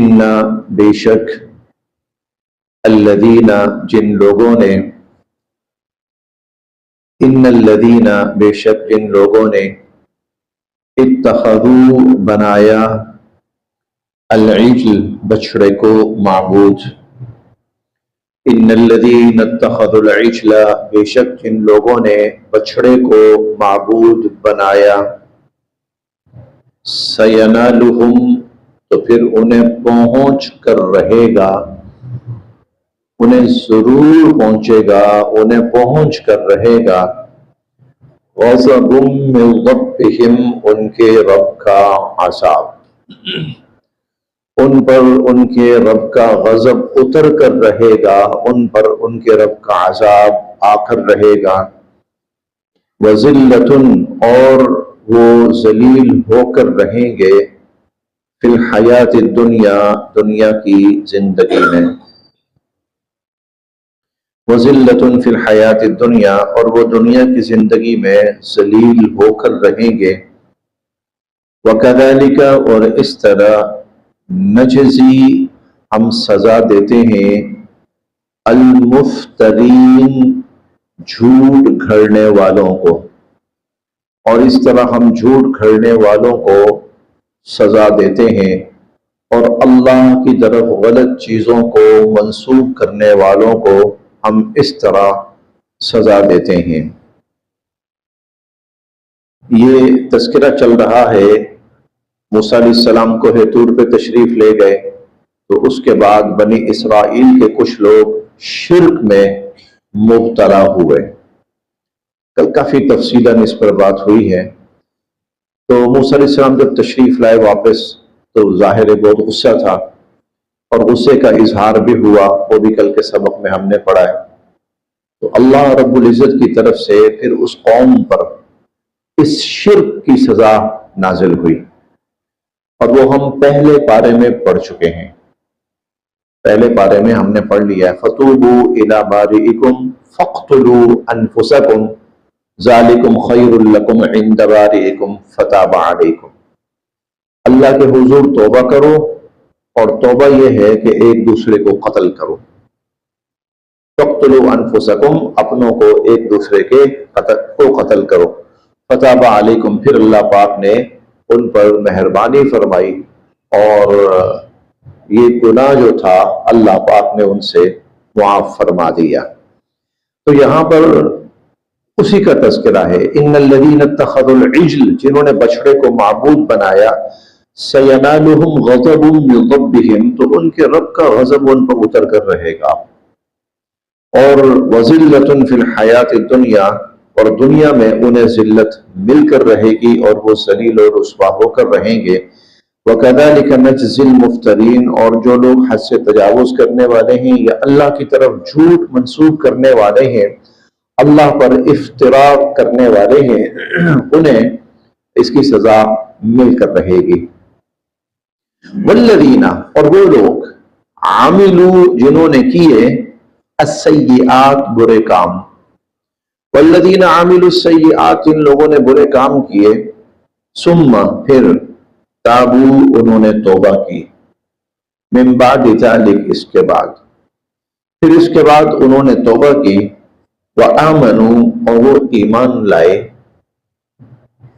ان بے شک الذین جن لوگوں نے ان الذین بے شک جن لوگوں نے اتخذوا بنایا العجل بچڑے کو معبود، ان الذین اتخذوا العجل بے شک جن لوگوں نے بچڑے کو معبود بنایا، سینالہم تو پھر انہیں پہنچ کر رہے گا، انہیں ضرور پہنچے گا، انہیں پہنچ کر رہے گا، غضب من ربہم ان کے رب کا عذاب، ان پر ان کے رب کا غضب اتر کر رہے گا، ان پر ان کے رب کا عذاب آ کر رہے گا، وذلۃ اور وہ ذلیل ہو کر رہیں گے، فی الحیات الدنیا دنیا کی زندگی میں، وذلۃ فی الحیات الدنیا اور وہ دنیا کی زندگی میں ذلیل ہو کر رہیں گے، وکذالک اور اس طرح نجزی ہم سزا دیتے ہیں المفترین جھوٹ گھڑنے والوں کو، اور اس طرح ہم جھوٹ گھڑنے والوں کو سزا دیتے ہیں، اور اللہ کی طرف غلط چیزوں کو منسوب کرنے والوں کو ہم اس طرح سزا دیتے ہیں۔ یہ تذکرہ چل رہا ہے، موسیٰ علیہ السلام کوہ طور پہ تشریف لے گئے تو اس کے بعد بنی اسرائیل کے کچھ لوگ شرک میں مبتلا ہوئے، کل کافی تفصیلاً اس پر بات ہوئی ہے۔ تو موسیٰ علیہ السلام جب تشریف لائے واپس تو ظاہر بہت غصہ تھا، اور غصے کا اظہار بھی ہوا، وہ بھی کل کے سبق میں ہم نے پڑھا ہے۔ تو اللہ رب العزت کی طرف سے پھر اس قوم پر اس شرک کی سزا نازل ہوئی، اور وہ ہم پہلے پارے میں پڑھ چکے ہیں، پہلے پارے میں ہم نے پڑھ لیا ہے، فَتُوبُوا إِلَىٰ بَارِئِكُمْ فَاقْتُلُوا أَنفُسَكُمْ ذَلِكُمْ خَيْرٌ لَكُمْ عِندَ بَارِئِكُمْ فَتَابَ عَلَيْكُمْ۔ اللہ کے حضور توبہ کرو، اور توبہ یہ ہے کہ ایک دوسرے کو قتل کرو، فَاقْتُلُوا أَنفُسَكُمْ اپنوں کو ایک دوسرے کے کو قتل کرو، فَتَابَ عَلَيْكُمْ پھر اللہ پاک نے ان پر مہربانی فرمائی، اور یہ گناہ جو تھا اللہ پاک نے ان سے معاف فرما دیا۔ تو یہاں پر اسی کا تذکرہ ہے، ان الذین اتخذوا العجل جنہوں نے بچڑے کو معبود بنایا، سینالہم غضب من ربہم تو ان کے رب کا غضب ان پر اتر کر رہے گا، اور وذلۃ فی الحیات الدنیا اور دنیا میں انہیں ذلت مل کر رہے گی، اور وہ ذلیل اور رسوا ہو کر رہیں گے، وَكَذَلِكَ نَجْزِي الْمُفْتَرِينَ اور جو لوگ حد سے تجاوز کرنے والے ہیں یا اللہ کی طرف جھوٹ منسوب کرنے والے ہیں، اللہ پر افتراء کرنے والے ہیں، انہیں اس کی سزا مل کر رہے گی۔ وَالَّذِينَ اور وہ لوگ عَمِلُوا جنہوں نے کیے السَّيِّئَاتِ برے کام، وَالَّذِينَ عَمِلُوا السَّيِّئَاتِ جن لوگوں نے برے کام کیے، ثُمَّ پھر تابو انہوں نے توبہ کی، من بعد ذلک اس کے بعد، پھر اس کے بعد انہوں نے توبہ کی، وآمنوا اور وہ ایمان لائے،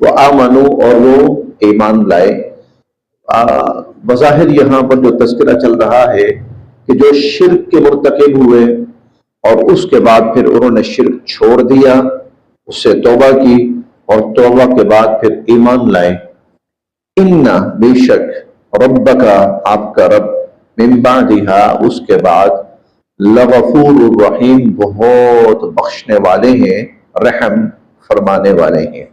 وآمنوا اور وہ ایمان لائے۔ بظاہر یہاں پر جو تذکرہ چل رہا ہے کہ جو شرک کے مرتکب ہوئے اور اس کے بعد پھر انہوں نے شرک چھوڑ دیا، اس سے توبہ کی، اور توبہ کے بعد پھر ایمان لائے، ان بے شک ربک آپ کا رب من بعدہا اس کے بعد لغفور الرحیم بہت بخشنے والے ہیں، رحم فرمانے والے ہیں۔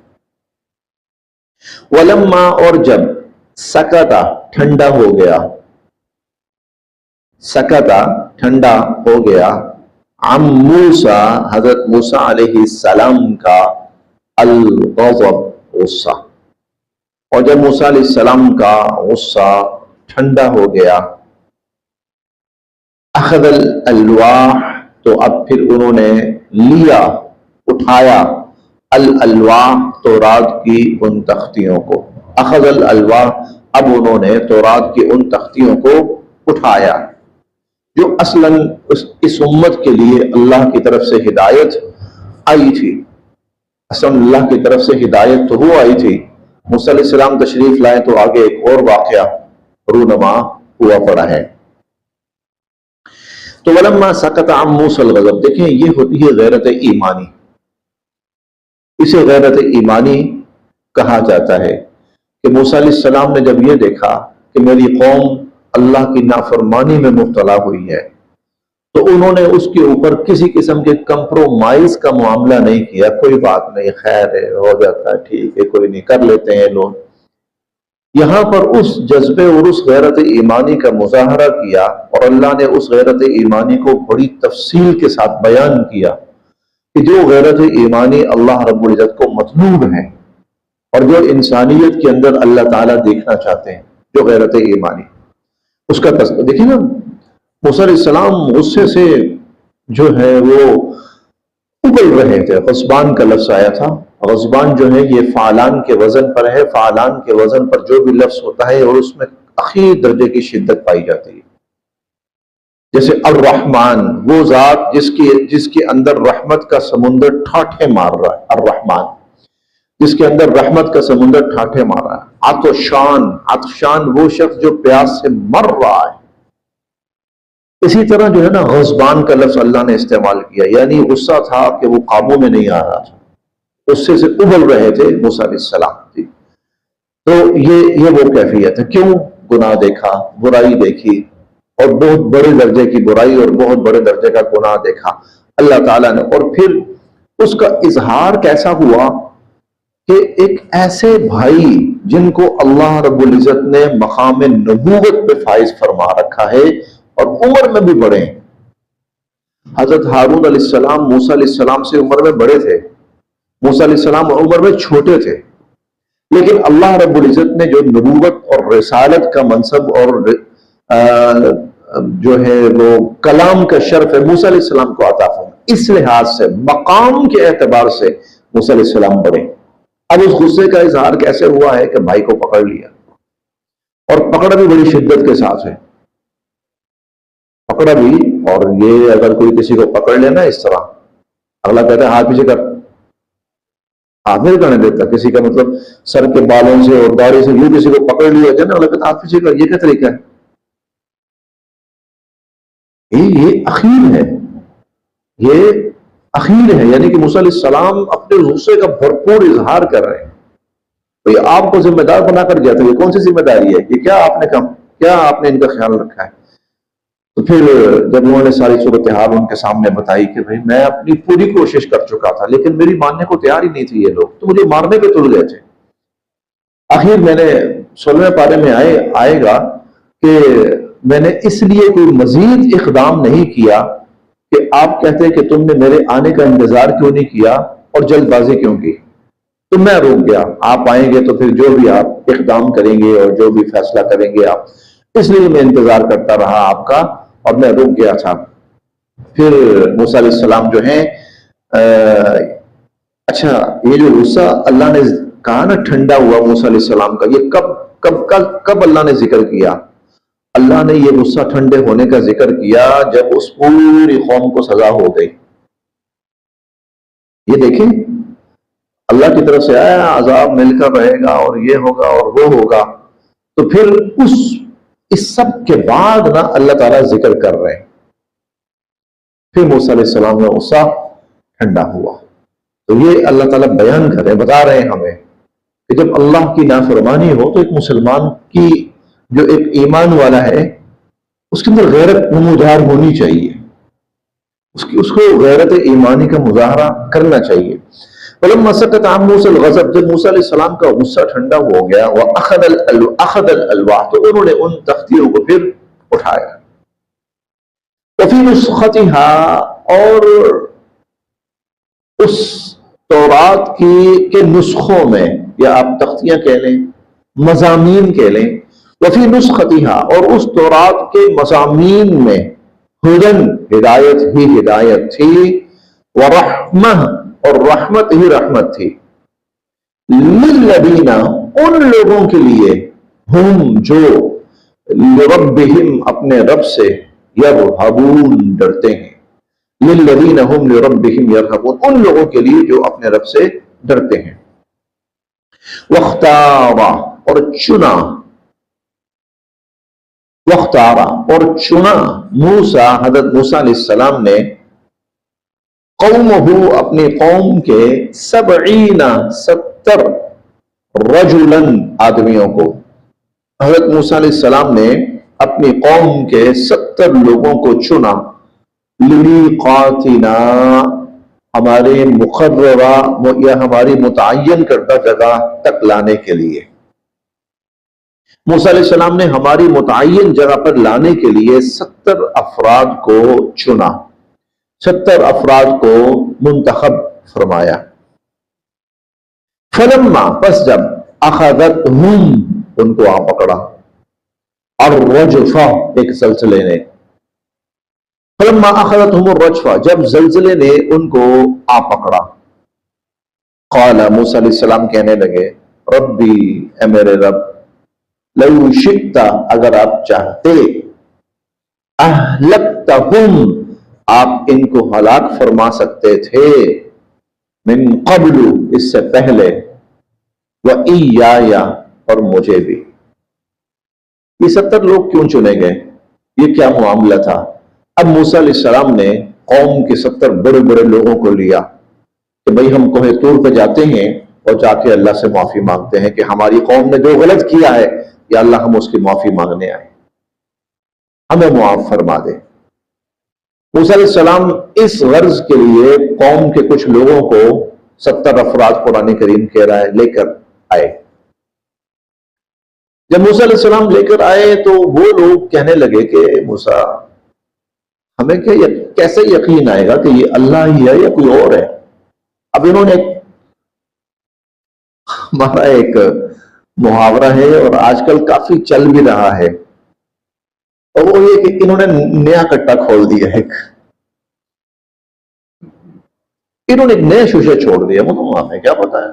ولما اور جب سکتا ٹھنڈا ہو گیا، سکتا ٹھنڈا ہو گیا، عن موسیٰ حضرت موسیٰ علیہ السلام کا الغضب غصہ، اور جب موسیٰ علیہ السلام کا غصہ ٹھنڈا ہو گیا، اخذ الالواح تو اب پھر انہوں نے لیا اٹھایا الالواح تورات کی ان تختیوں کو، اخذ الالواح اب انہوں نے تورات کی ان تختیوں کو اٹھایا، جو اصلاً اس امت کے لیے اللہ کی طرف سے ہدایت آئی تھی. اصلاً اللہ کی طرف سے ہدایت تو وہ آئی تھی. موسیٰ علیہ السلام تشریف لائے تو آگے ایک اور واقعہ رونما ہوا پڑا ہے. تو ولما سکت عن موسیٰ الغضب، دیکھیں یہ ہوتی ہے غیرت ایمانی. اسے غیرت ایمانی کہا جاتا ہے کہ موسیٰ علیہ السلام نے جب یہ دیکھا کہ میری قوم اللہ کی نافرمانی میں مبتلا ہوئی ہے تو انہوں نے اس کے اوپر کسی قسم کے کمپرومائز کا معاملہ نہیں کیا. کوئی بات نہیں، خیر ہے، ہو جاتا ہے، ٹھیک ہے، کوئی نہیں، کر لیتے ہیں لوگ. یہاں پر اس جذبے اور اس غیرت ایمانی کا مظاہرہ کیا، اور اللہ نے اس غیرت ایمانی کو بڑی تفصیل کے ساتھ بیان کیا کہ جو غیرت ایمانی اللہ رب العزت کو مطلوب ہے اور جو انسانیت کے اندر اللہ تعالیٰ دیکھنا چاہتے ہیں، جو غیرت ایمانی، اس کا تذکرہ. دیکھیں نا، موسیٰ علیہ السلام غصے سے جو ہے وہ ابل رہے تھے. غضبان کا لفظ آیا تھا. غضبان جو ہے یہ فعلان کے وزن پر ہے. فعلان کے وزن پر جو بھی لفظ ہوتا ہے اور اس میں اخیر درجے کی شدت پائی جاتی ہے. جیسے الرحمن، وہ ذات جس کے اندر رحمت کا سمندر ٹھاٹھے مار رہا ہے. الرحمن، جس کے اندر رحمت کا سمندر ٹھاٹھے مار رہا ہے. عطشان، عطشان وہ شخص جو پیاس سے مر رہا ہے. اسی طرح جو ہے نا غضبان کا لفظ اللہ نے استعمال کیا، یعنی غصہ تھا کہ وہ قابو میں نہیں آ رہا تھا، غصے سے ابل رہے تھے موسیٰ علیہ السلام. تو یہ وہ کیفیت ہے. کیوں؟ گناہ دیکھا، برائی دیکھی، اور بہت بڑے درجے کی برائی اور بہت بڑے درجے کا گناہ دیکھا اللہ تعالیٰ نے. اور پھر اس کا اظہار کیسا ہوا کہ ایک ایسے بھائی جن کو اللہ رب العزت نے مقام نبوت پہ فائز فرما رکھا ہے اور عمر میں بھی بڑے ہیں. حضرت ہارون علیہ السلام موسیٰ علیہ السلام سے عمر میں بڑے تھے، موسیٰ علیہ السلام عمر میں چھوٹے تھے، لیکن اللہ رب العزت نے جو نبوت اور رسالت کا منصب اور جو ہے وہ کلام کا شرف ہے موسیٰ علیہ السلام کو عطا فرمایا. اس لحاظ سے مقام کے اعتبار سے موسیٰ علیہ السلام بڑے. اب اس غصے کا اظہار کیسے ہوا ہے کہ بھائی کو پکڑ لیا، اور پکڑا بھی بڑی شدت کے ساتھ ہے. پکڑا بھی، اور یہ اگر کوئی کسی کو پکڑ لینا اس طرح، اگلا کہتا ہے ہاتھ پیچھے کر، ہاتھ نہیں کرنے دیتا. کسی کا مطلب سر کے بالوں سے اور داڑھی سے یوں کسی کو پکڑ لیا جائے نا، اگلا کہتا ہاتھ پیچھے کر. یہ کیا طریقہ ہے؟ یہ اخیر ہے، یہ اخیر ہے. یعنی کہ موسیٰ علیہ السلام اپنے غصے کا بھرپور اظہار کر رہے ہیں. تو آپ کو ذمہ دار بنا کر گیا تھا، یہ کون سی ذمہ داری ہے؟ یہ کیا آپ نے ان کا خیال رکھا ہے؟ تو پھر جب انہوں نے ساری صورتحال ان کے سامنے بتائی کہ بھائی میں اپنی پوری کوشش کر چکا تھا لیکن میری ماننے کو تیار ہی نہیں تھی یہ لوگ، تو مجھے مارنے پہ تل گئے تھے. آخر میں نے 16ویں پارے میں آئے گا کہ میں نے اس لیے کوئی مزید اقدام نہیں کیا کہ آپ کہتے کہ تم نے میرے آنے کا انتظار کیوں نہیں کیا اور جلد بازی کیوں کی. تو میں رک گیا، آپ آئیں گے تو پھر جو بھی آپ اقدام کریں گے اور جو بھی فیصلہ کریں گے آپ، اس لیے میں انتظار کرتا رہا آپ کا، اور میں رک گیا تھا. پھر موسیٰ علیہ السلام جو ہیں اچھا یہ جو غصہ اللہ نے کہا نا ٹھنڈا ہوا موسیٰ علیہ السلام کا، یہ کب اللہ نے ذکر کیا؟ اللہ نے یہ غصہ ٹھنڈے ہونے کا ذکر کیا جب اس پوری قوم کو سزا ہو گئی. یہ دیکھیں اللہ کی طرف سے آیا عذاب مل کر رہے گا اور یہ ہوگا اور وہ ہوگا، تو پھر اس سب کے بعد نا اللہ تعالیٰ ذکر کر رہے ہیں. پھر موسیٰ علیہ السلام کا غصہ ٹھنڈا ہوا. تو یہ اللہ تعالیٰ بیان کر رہے ہیں، بتا رہے ہیں ہمیں کہ جب اللہ کی نافرمانی ہو تو ایک مسلمان کی جو ایک ایمان والا ہے اس کے اندر غیرت نمودار ہونی چاہیے، اس کو غیرت ایمانی کا مظاہرہ کرنا چاہیے. فلما سکت عن موسیٰ الغضب، جب موسیٰ علیہ السلام کا غصہ ٹھنڈا ہو گیا، وَأَخَذَ الْأَلْوَاحَ، تو انہوں نے ان تختیوں کو پھر اٹھایا. وَفِي نُسْخَتِهَا، اور اس تورات کے نسخوں میں، یا آپ تختیاں کہہ لیں، مضامین کہہ لیں، وَفِي نُسْخَتِهَا، اور اس تورات کے مضامین میں، ہدن، ہدایت ہی ہدایت تھی، وَرَحْمَةً، اور رحمت ہی رحمت تھی، لِلَّذِينَ، ان لوگوں کے لیے، ہم جو لربہم اپنے رب سے، یرہبون ڈرتے ہیں، للذین ہم لربہم یرہبون ان لوگوں کے لیے جو اپنے رب سے ڈرتے ہیں۔ واختارا اور چنا، واختارا اور چنا موسیٰ حضرت موسیٰ علیہ السلام نے قومہ اپنی قوم کے 70 رجلاً آدمیوں کو، حضرت موسیٰ علیہ السلام نے اپنی قوم کے 70 لوگوں کو چنا، لمیقاتنا ہمارے مقررہ یا ہماری متعین کردہ جگہ تک لانے کے لیے۔ موسیٰ علیہ السلام نے ہماری متعین جگہ پر لانے کے لیے 70 افراد کو چنا، 70 افراد کو منتخب فرمایا۔ فلما پس جب اخذتہم ان کو آ پکڑا، الرجفہ ایک زلزلے نے، فلما اخذتہم الرجفہ جب زلزلے نے ان کو آ پکڑا، قال موسیٰ علیہ السلام کہنے لگے ربی اے میرے رب، لو شئت اگر آپ چاہتے، اہلکتہم آپ ان کو ہلاک فرما سکتے تھے، من قبل اس سے پہلے، وإیایا اور مجھے بھی۔ یہ 70 لوگ کیوں چنے گئے؟ یہ کیا معاملہ تھا؟ اب موسیٰ علیہ السلام نے قوم کے 70 بڑے بڑے لوگوں کو لیا کہ بھئی ہم کوہ طور پہ جاتے ہیں اور جا کے اللہ سے معافی مانگتے ہیں کہ ہماری قوم نے جو غلط کیا ہے یا اللہ ہم اس کی معافی مانگنے آئے، ہمیں معاف فرما دے۔ موسیٰ علیہ السلام اس غرض کے لیے قوم کے کچھ لوگوں کو 70 افراد قرآن کریم کہہ رہا ہے لے کر آئے۔ جب موسیٰ علیہ السلام لے کر آئے تو وہ لوگ کہنے لگے کہ موسیٰ ہمیں کیسے یقین آئے گا کہ یہ اللہ ہی ہے یا کوئی اور ہے؟ اب انہوں نے ہمارا ایک محاورہ ہے اور آج کل کافی چل بھی رہا ہے، اور وہ یہ کہ انہوں نے نیا کٹا کھول دیا ہے، انہوں نے ایک نئے شوشے چھوڑ دیا، وہ ہمیں کیا پتا ہے،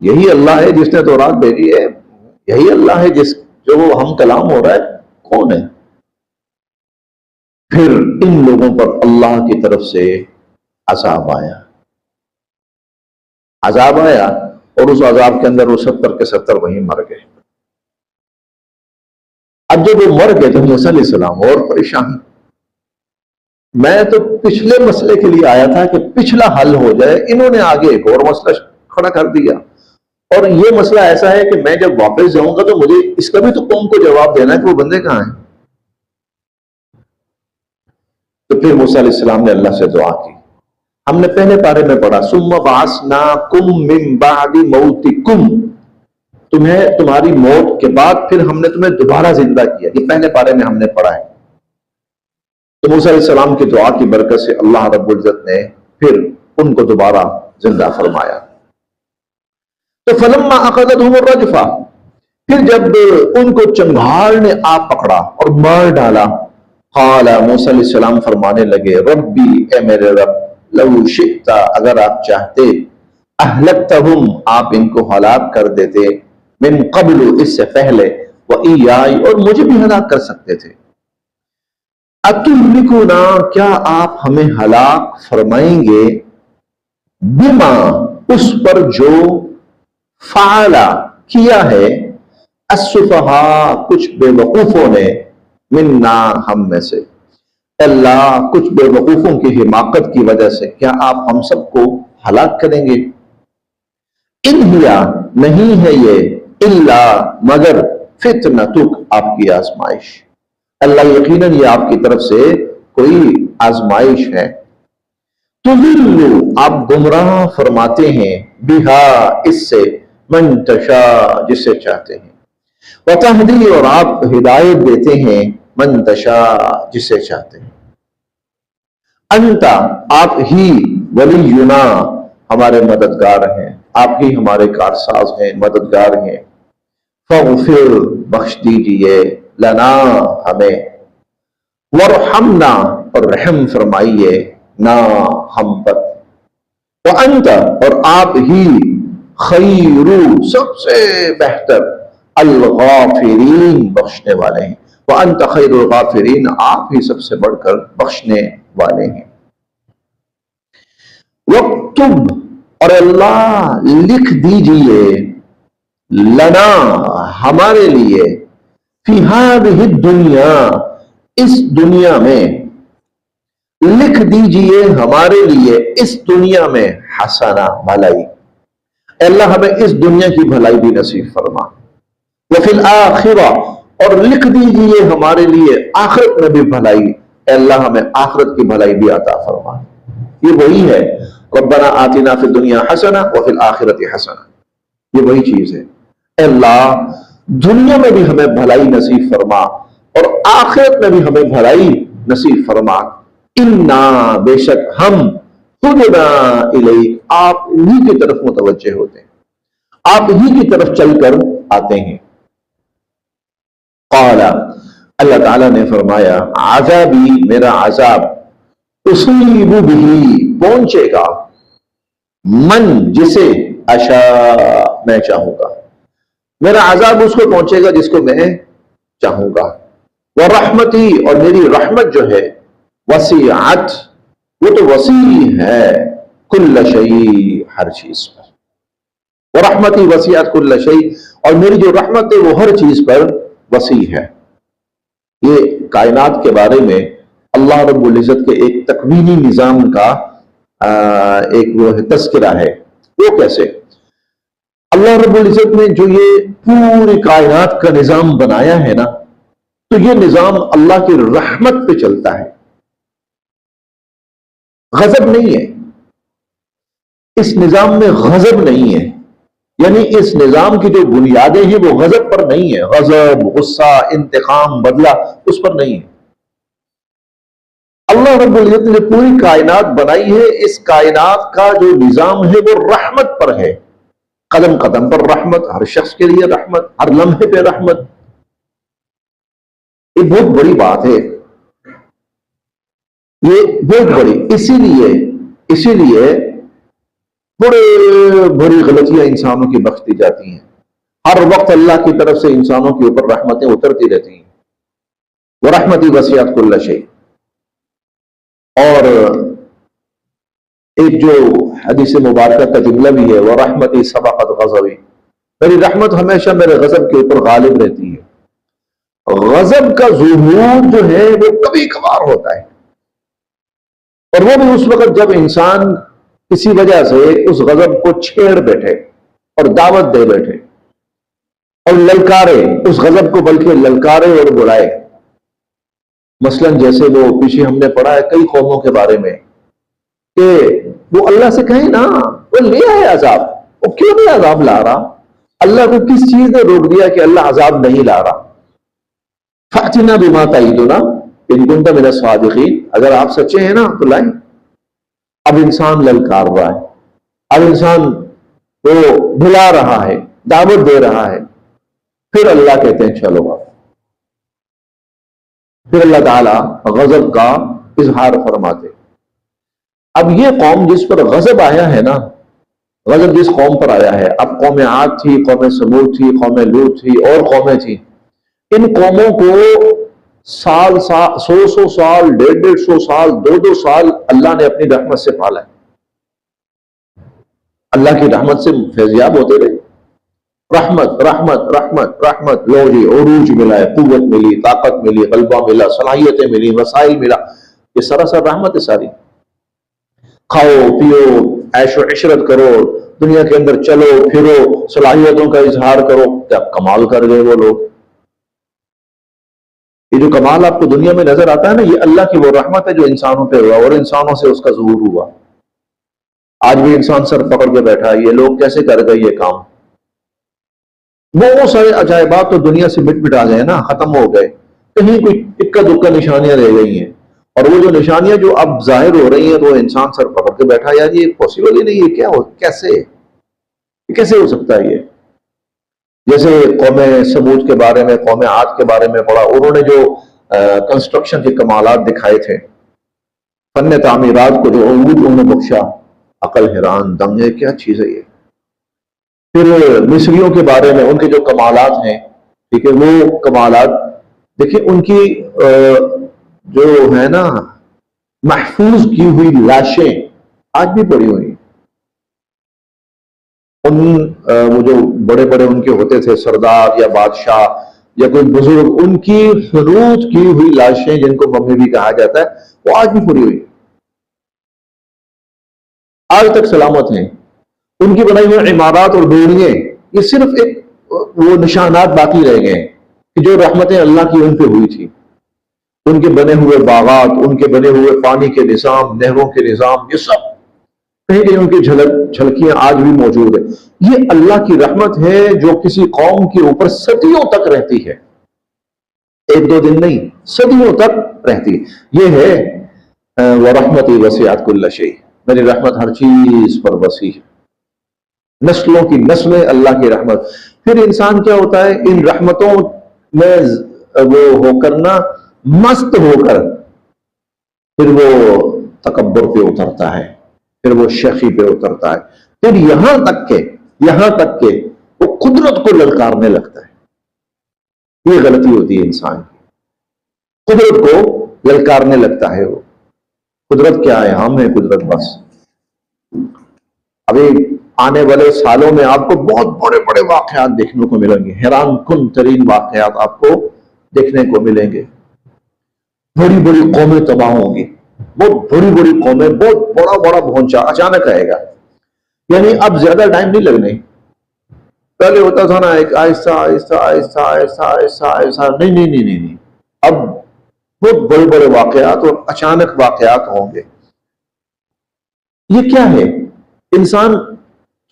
یہی اللہ ہے جس نے تورات بھیجی ہے، یہی اللہ ہے جس جو ہم کلام ہو رہا ہے، کون ہے؟ پھر ان لوگوں پر اللہ کی طرف سے عذاب آیا، عذاب آیا اور اس عذاب کے اندر وہ 70 کے 70 وہیں مر گئے۔ اب جب وہ مر گئے تو موسیٰ علیہ السلام اور پریشان، میں تو پچھلے مسئلے کے لیے آیا تھا کہ پچھلا حل ہو جائے، انہوں نے آگے ایک اور مسئلہ کھڑا کر دیا، اور یہ مسئلہ ایسا ہے کہ میں جب واپس جاؤں گا تو مجھے اس کا بھی تو قوم کو جواب دینا ہے کہ وہ بندے کہاں ہیں۔ تو پھر موسیٰ علیہ السلام نے اللہ سے دعا کی، ہم نے پہلے پارے میں پڑھا ثم بعثناکم من بعد موتکم، تمہیں تمہاری موت کے بعد پھر ہم نے تمہیں دوبارہ زندہ کیا، یہ پہلے پارے میں ہم نے پڑھا ہے۔ تو موسیٰ علیہ السلام کی دعا کی برکت سے اللہ رب العزت نے پھر ان کو دوبارہ زندہ فرمایا۔ تو فلما اخذتہم الرجفہ، پھر جب ان کو چنگھاڑ نے آ پکڑا اور مار ڈالا، قال موسیٰ علیہ السلام فرمانے لگے ربی اے میرے رب، لو شئت اگر آپ چاہتے، اہلکتہم آپ ان کو ہلاک کر دیتے، من قبل اس سے پہلے، وإیائی اور مجھے بھی ہلاک کر سکتے تھے۔ اتہلکنا کیا آپ ہمیں ہلاک فرمائیں گے، بما اس پر جو فعلا کیا ہے، السفہاء کچھ بے وقوفوں نے، منا ہم میں سے، اللہ کچھ بے وقوفوں کی حماقت کی وجہ سے کیا آپ ہم سب کو ہلاک کریں گے؟ ان ہیا نہیں ہے یہ، الا مگر فتنتک آپ کی آزمائش، اللہ یقیناً یہ آپ کی طرف سے کوئی آزمائش ہے۔ تضل آپ گمراہ فرماتے ہیں، بہا اس سے، من تشاء جسے چاہتے ہیں، وتہدی اور آپ ہدایت دیتے ہیں، من تشاء جسے چاہتے ہیں۔ انت آپ ہی ولینا ہمارے مددگار ہیں، آپ ہی ہمارے کارساز ہیں، مددگار ہیں۔ فاغفر بخش دیجئے، لنا ہمیں، ورحمنا اور رحم فرمائیے نا ہم پر، وانت اور آپ ہی خیر سب سے بہتر الغافرین بخشنے والے ہیں، وانت خیر الغافرین آپ ہی سب سے بڑھ کر بخشنے والے ہیں۔ وَاكْتُبْ اور اللہ لکھ دیجئے، لنا ہمارے لیے، فی هذه الدنیا اس دنیا میں، لکھ دیجئے ہمارے لیے اس دنیا میں حسنہ بھلائی، اے اللہ ہمیں اس دنیا کی بھلائی بھی نصیب فرما، وفی الآخرہ اور لکھ دیجئے ہمارے لیے آخرت میں بھی بھلائی، اے اللہ ہمیں آخرت کی بھلائی بھی عطا فرما۔ یہ وہی ہے ربنا آتنا فی الدنیا حسنہ وفی الآخرۃ حسنہ، یہ وہی چیز ہے۔ اے اللہ دنیا میں بھی ہمیں بھلائی نصیب فرما اور آخرت میں بھی ہمیں بھلائی نصیب فرما، انا بے شک ہم ہدنا الیک آپ ہی کی طرف متوجہ ہوتے ہیں، آپ ہی کی طرف چل کر آتے ہیں۔ قال اللہ تعالیٰ نے فرمایا عذابی میرا عذاب اصیب بھی پہنچے گا، من جسے اشاء میں چاہوں گا، میرا عذاب اس کو پہنچے گا جس کو میں چاہوں گا، ورحمتی اور میری رحمت جو ہے وسیعت وہ تو وسیع ہے کل شیء ہر چیز پر، ورحمتی وسیعت کل شیء اور میری جو رحمت ہے وہ ہر چیز پر وسیع ہے۔ یہ کائنات کے بارے میں اللہ رب العزت کے ایک تکوینی نظام کا ایک وہ تذکرہ ہے۔ وہ کیسے؟ اللہ رب العزت نے جو یہ پوری کائنات کا نظام بنایا ہے نا، تو یہ نظام اللہ کی رحمت پہ چلتا ہے، غضب نہیں ہے اس نظام میں، غضب نہیں ہے، یعنی اس نظام کی جو بنیادیں ہیں وہ غضب پر نہیں ہے، غضب، غصہ، انتقام، بدلہ اس پر نہیں ہے۔ اللہ رب العزت نے پوری کائنات بنائی ہے، اس کائنات کا جو نظام ہے وہ رحمت پر ہے، قدم قدم پر رحمت، ہر شخص کے لیے رحمت، ہر لمحے پہ رحمت۔ یہ بہت بڑی بات ہے، یہ بہت بڑی، اسی لیے بڑی غلطیاں انسانوں کی بخش دی جاتی ہیں، ہر وقت اللہ کی طرف سے انسانوں کے اوپر رحمتیں اترتی رہتی ہیں، وَرَحْمَتِي وَسِعَتْ كُلَّ شَيْءٍ۔ اور ایک جو حدیث مبارکہ کا جملہ بھی ہے وَرَحْمَتِي سَبَقَتْ غَضَبِي، میری رحمت ہمیشہ میرے غضب کے اوپر غالب رہتی ہے۔ غضب کا ظہور جو ہے وہ کبھی کبھار ہوتا ہے، اور وہ بھی اس وقت جب انسان کسی وجہ سے اس غضب کو چھیڑ بیٹھے اور دعوت دے بیٹھے اور للکارے اس غضب کو، بلکہ للکارے اور بلائے۔ مثلا جیسے وہ پیچھے ہم نے پڑھا ہے کئی قوموں کے بارے میں کہ وہ اللہ سے کہیں نا وہ لے آئے عذاب، وہ کیوں نہیں عذاب لا رہا؟ اللہ کو کس چیز نے روک دیا کہ اللہ عذاب نہیں لا رہا؟ فَأْتِنَا بِمَا تَعِدُنَا إِن كُنتَ مِنَ الصَّادِقِينَ، اگر آپ سچے ہیں نا تو لائیں۔ اب انسان للکار رہا ہے، اب انسان وہ بلا رہا ہے، دعوت دے رہا ہے، پھر اللہ کہتے ہیں چلو آپ، پھر اللہ تعالیٰ غضب کا اظہار فرماتے۔ اب یہ قوم جس پر غضب آیا ہے نا، غضب جس قوم پر آیا ہے، اب قوم عاد تھی، قوم سمود تھی، قوم لوط تھی، اور قومیں تھیں، ان قوموں کو سو سال، 150 سال، 2 سال اللہ نے اپنی رحمت سے پالا ہے، اللہ کی رحمت سے فیضیاب ہوتے رہے، رحمت رحمت رحمت رحمت، لو جی عروج ملا ہے، قوت ملی، طاقت ملی، غلبہ ملا، صلاحیتیں ملی، وسائل ملا، یہ سراسر رحمت ہے ساری۔ کھاؤ پیو، عیش و عشرت کرو، دنیا کے اندر چلو پھرو، صلاحیتوں کا اظہار کرو، کیا کمال کر گئے وہ لوگ۔ یہ جو کمال آپ کو دنیا میں نظر آتا ہے نا، یہ اللہ کی وہ رحمت ہے جو انسانوں پہ ہوا اور انسانوں سے اس کا ظہور ہوا۔ آج بھی انسان سر پکڑ کے بیٹھا، یہ لوگ کیسے کر گئے یہ کام؟ بہت سارے عجائبات تو دنیا سے مٹ مٹا گئے نا، ختم ہو گئے، کہیں کوئی اکا دکا نشانیاں رہ گئی ہیں، اور وہ جو نشانیاں جو اب ظاہر ہو رہی ہیں تو انسان سر پکڑ کے بیٹھا، یار یہ پاسبل ہی نہیں ہے، کیا ہو، کیسے ہو سکتا ہے یہ؟ جیسے قوم سمود کے بارے میں، قوم عاد کے بارے میں پڑھا، انہوں نے جو کنسٹرکشن کے کمالات دکھائے تھے، فن تعمیرات کو جو عروج انہوں نے بخشا، عقل حیران دنگ ہے، کیا چیز ہے یہ۔ پھر مصریوں کے بارے میں ان کے جو کمالات ہیں، ٹھیک ہے، وہ کمالات دیکھیں ان کی جو ہے نا محفوظ کی ہوئی لاشیں آج بھی پڑی ہوئی ہیں۔ وہ جو بڑے بڑے ان کے ہوتے تھے سردار یا بادشاہ یا کوئی بزرگ، ان کی حنوط کی ہوئی لاشیں جن کو ممی بھی کہا جاتا ہے، وہ آج بھی پڑی ہوئی، آج تک سلامت ہیں۔ ان کی بنائی ہوئی عمارات اور بلڈنگیں یہ صرف ایک وہ نشانات باقی رہ گئے کہ جو رحمتیں اللہ کی ان پہ ہوئی تھی۔ ان کے بنے ہوئے باغات، ان کے بنے ہوئے پانی کے نظام، نہروں کے نظام، یہ سب کہیں کہیں ان کی جھلکیاں آج بھی موجود ہے۔ یہ اللہ کی رحمت ہے جو کسی قوم کے اوپر صدیوں تک رہتی ہے، ایک دو دن نہیں، صدیوں تک رہتی ہے۔ یہ ہے وَرَحْمَتِي وَسِعَتْ كُلَّ شَيْءٍ، میری رحمت ہر چیز پر وسیع ہے۔ نسلوں کی نسلیں اللہ کی رحمت۔ پھر انسان کیا ہوتا ہے ان رحمتوں میں وہ ہو کر نا مست ہو کر پھر وہ تکبر پہ اترتا ہے، پھر وہ شیخی پہ اترتا ہے، پھر یہاں تک کہ وہ قدرت کو للکارنے لگتا ہے۔ یہ غلطی ہوتی ہے انسان کی، قدرت کو للکارنے لگتا ہے۔ وہ قدرت کیا ہے؟ ہم ہیں قدرت بس۔ ابھی آنے والے سالوں میں آپ کو بہت بڑے بڑے واقعات دیکھنے کو ملیں گے، حیران کن ترین واقعات آپ کو دیکھنے کو ملیں گے۔ بڑی بڑی قومیں تباہ ہوں گی، بہت بڑی بڑی قومیں، بہت بڑا بڑا بھونچا اچانک آئے گا۔ یعنی اب زیادہ ٹائم نہیں لگنے، پہلے ہوتا تھا نا ایک آہستہ آہستہ آہستہ آہستہ آہستہ آہستہ، نہیں، اب بہت بڑے بڑے واقعات اور اچانک واقعات ہوں گے۔ یہ کیا ہے؟ انسان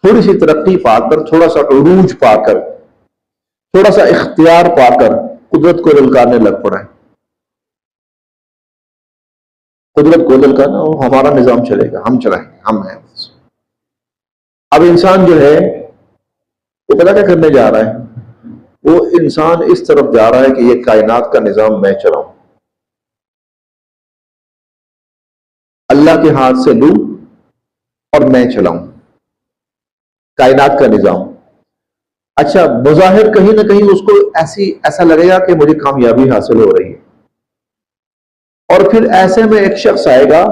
تھوڑی سی ترقی پا کر، تھوڑا سا عروج پا کر، تھوڑا سا اختیار پا کر قدرت کو للکارنے لگ پڑا ہے۔ قدرت کو للکارنا، ہمارا نظام چلے گا، ہم چلائیں گے، ہم ہیں بس۔ اب انسان جو ہے وہ پتہ کیا کرنے جا رہا ہے؟ وہ انسان اس طرف جا رہا ہے کہ یہ کائنات کا نظام میں چلاؤں، اللہ کے ہاتھ سے لوں اور میں چلاؤں کائنات کا نظام۔ اچھا، بظاہر کہیں نہ کہیں اس کو ایسا لگے گا کہ مجھے کامیابی حاصل ہو رہی ہے، اور پھر ایسے میں ایک شخص آئے گا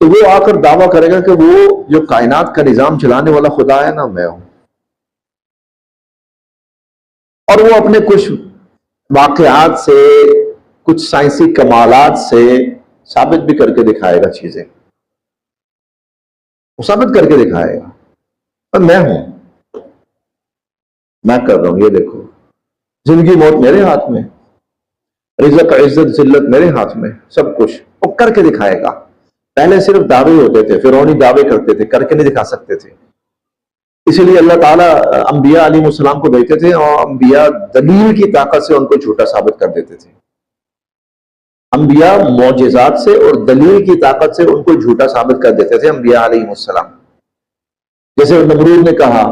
تو وہ آ کر دعویٰ کرے گا کہ وہ جو کائنات کا نظام چلانے والا خدا ہے نا، میں ہوں، اور وہ اپنے کچھ واقعات سے، کچھ سائنسی کمالات سے ثابت بھی کر کے دکھائے گا چیزیں، وہ ثابت کر کے دکھائے گا اور میں ہوں، میں کر رہا ہوں، یہ دیکھو زندگی موت میرے ہاتھ میں، رزق عزت ذلت میرے ہاتھ میں، سب کچھ وہ کر کے دکھائے گا۔ پہلے صرف دعوے ہوتے تھے، فرعونی دعوے کرتے تھے، کر کے نہیں دکھا سکتے تھے، اسی لیے اللہ تعالیٰ انبیاء علیہ السلام کو بھیجتے تھے، اور انبیاء دلیل کی طاقت سے ان کو جھوٹا ثابت کر دیتے تھے۔ انبیاء معجزات سے اور دلیل کی طاقت سے ان کو جھوٹا ثابت کر دیتے تھے انبیاء علیہ السلام۔ جیسے نمرود نے کہا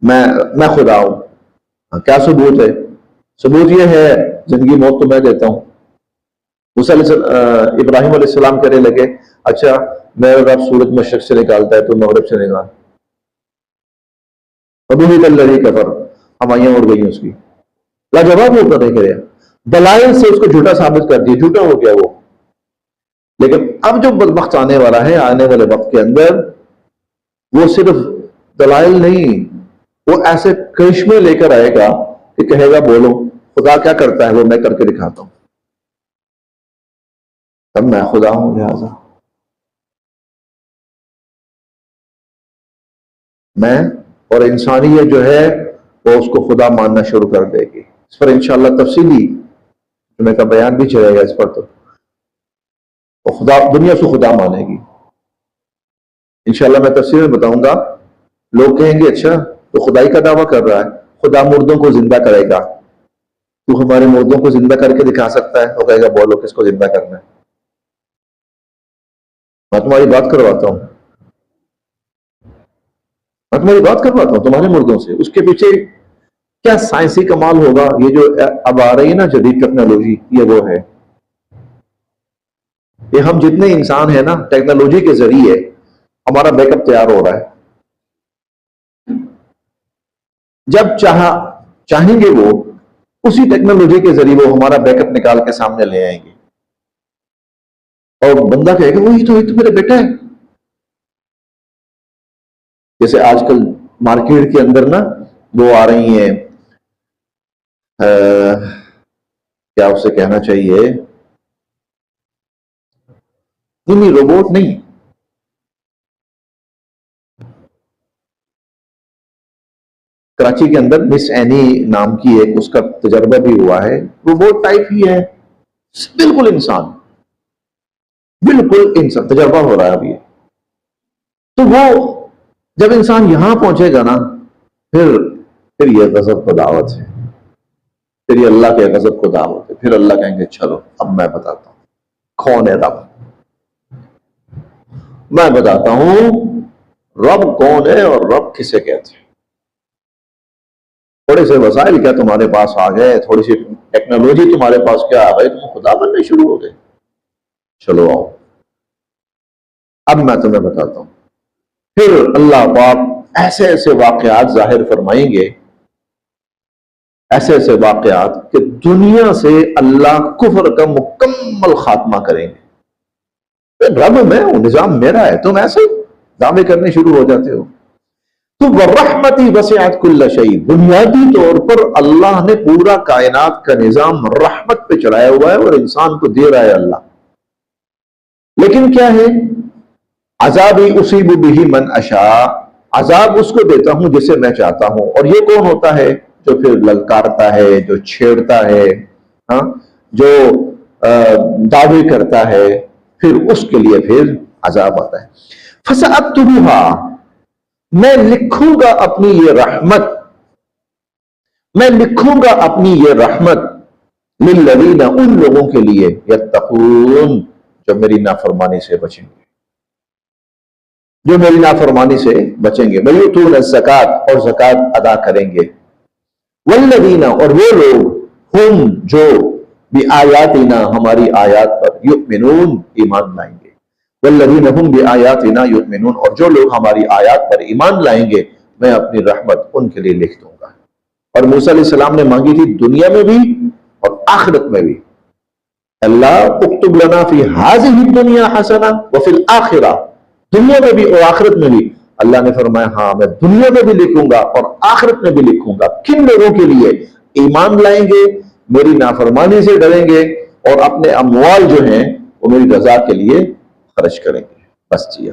میں خدا ہوں، کیا ثبوت ہے؟ ثبوت یہ ہے زندگی موت تو میں دیتا ہوں۔ ابراہیم علیہ السلام کہنے لگے اچھا میرا رب سورج مشرق سے نکالتا ہے تو مغرب سے نکال، ابھی الذی کفر، ہمائیاں اڑ گئی اس کی، لاجواب ہو کر نہیں کرے، دلائل سے اس کو جھوٹا ثابت کر دیا، جھوٹا ہو گیا وہ۔ لیکن اب جو وقت آنے والا ہے، آنے والے وقت کے اندر وہ صرف دلائل نہیں، وہ ایسے کرشمے لے کر آئے گا کہ کہے گا بولو خدا کیا کرتا ہے، وہ میں کر کے دکھاتا ہوں، تب میں خدا ہوں۔ لہذا میں اور انسانیت جو ہے وہ اس کو خدا ماننا شروع کر دے گی۔ اس پر انشاءاللہ تفصیلی تمہیں کا بیان بھی چلے گا اس پر، تو خدا دنیا سے خدا مانے گی انشاءاللہ، میں تفصیل میں بتاؤں گا۔ لوگ کہیں گے اچھا تو خدائی کا دعویٰ کر رہا ہے، خدا مردوں کو زندہ کرے گا، تو ہمارے مردوں کو زندہ کر کے دکھا سکتا ہے؟ وہ کہے گا بولو کس کو زندہ کرنا ہے، میں تمہاری بات کرواتا ہوں، میں تمہاری بات کرواتا ہوں تمہارے مردوں سے۔ اس کے پیچھے کیا سائنسی کمال ہوگا؟ یہ جو اب آ رہی ہے نا جدید ٹیکنالوجی، یہ وہ ہے۔ یہ ہم جتنے انسان ہیں نا، ٹیکنالوجی کے ذریعے ہمارا بیک اپ تیار ہو رہا ہے۔ جب چاہیں گے وہ اسی ٹیکنالوجی کے ذریعے وہ ہمارا بیک اپ نکال کے سامنے لے آئیں گے، اور بندہ کہے گا وہ یہ تو میرا بیٹا ہے. جیسے آج کل مارکیٹ کے اندر نا وہ آ رہی ہیں، کیا اسے کہنا چاہیے، نہیں روبوٹ نہیں، کراچی کے اندر مس اینی نام کی ایک، اس کا تجربہ بھی ہوا ہے، روبوٹ ٹائپ ہی ہے، بالکل انسان، بالکل انسان، تجربہ ہو رہا ہے ابھی. تو وہ جب انسان یہاں پہنچے گا نا، پھر یہ غضب کو دعوت ہے، پھر یہ اللہ کے غضب کو دعوت ہے. پھر اللہ کہیں گے چلو اب میں بتاتا ہوں کون ہے رب، میں بتاتا ہوں رب کون ہے اور رب کسے کہتے ہیں. تھوڑے سے وسائل کیا تمہارے پاس آ گئے، تھوڑی سی ٹیکنالوجی تمہارے پاس کیا آ گئی، تم خدا بننے شروع ہو گئے. چلو آؤ اب میں تمہیں بتاتا ہوں. پھر اللہ پاک ایسے ایسے واقعات ظاہر فرمائیں گے، ایسے ایسے واقعات کہ دنیا سے اللہ کفر کا مکمل خاتمہ کریں گے. رب میں ہوں، نظام میرا ہے، تم ایسے دعوے کرنے شروع ہو جاتے ہو. تو وَرَحْمَتِي وَسِعَتْ كُلَّ شَيْءٍ، بنیادی طور پر اللہ نے پورا کائنات کا نظام رحمت پہ چڑھایا ہوا ہے اور انسان کو دے رہا ہے اللہ. لیکن کیا ہے، عذابی اصیب بہ من اشاء، عذاب اس کو دیتا ہوں جسے میں چاہتا ہوں. اور یہ کون ہوتا ہے؟ جو پھر للکارتا ہے، جو چھیڑتا ہے، ہاں، جو دعوے کرتا ہے، پھر اس کے لیے پھر عذاب آتا ہے. فَسَأَكْتُبُهَا، میں لکھوں گا اپنی یہ رحمت، میں لکھوں گا اپنی یہ رحمت للذین، ان لوگوں کے لیے، یتقون، جو میری نافرمانی سے بچیں گے، جو میری نافرمانی سے بچیں گے. وَيُؤْتُونَ الزَّکَاۃَ، اور زکوٰۃ ادا کریں گے. وَالَّذِینَ، اور وہ لوگ، ہم جو بِآیاتِنَا، ہماری آیات پر، یؤمنون، ایمان لائیں گے. وَالَّذِینَ هُمْ بِآیاتِنَا یؤمنون، اور جو لوگ ہماری آیات پر ایمان لائیں گے میں اپنی رحمت ان کے لیے لکھ دوں گا. اور موسیٰ علیہ السلام نے مانگی تھی دنیا میں بھی اور آخرت میں بھی، اللہ اکتب لنا فی ہذہ الدنیا حسنہ وفی الآخرہ، دنیا میں بھی اور آخرت میں بھی. اللہ نے فرمایا ہاں میں دنیا میں بھی لکھوں گا اور آخرت میں بھی لکھوں گا. کن لوگوں کے لیے؟ ایمان لائیں گے، میری نافرمانی سے ڈریں گے، اور اپنے اموال جو ہیں وہ میری رضا کے لیے خرچ کریں گے. بس جی.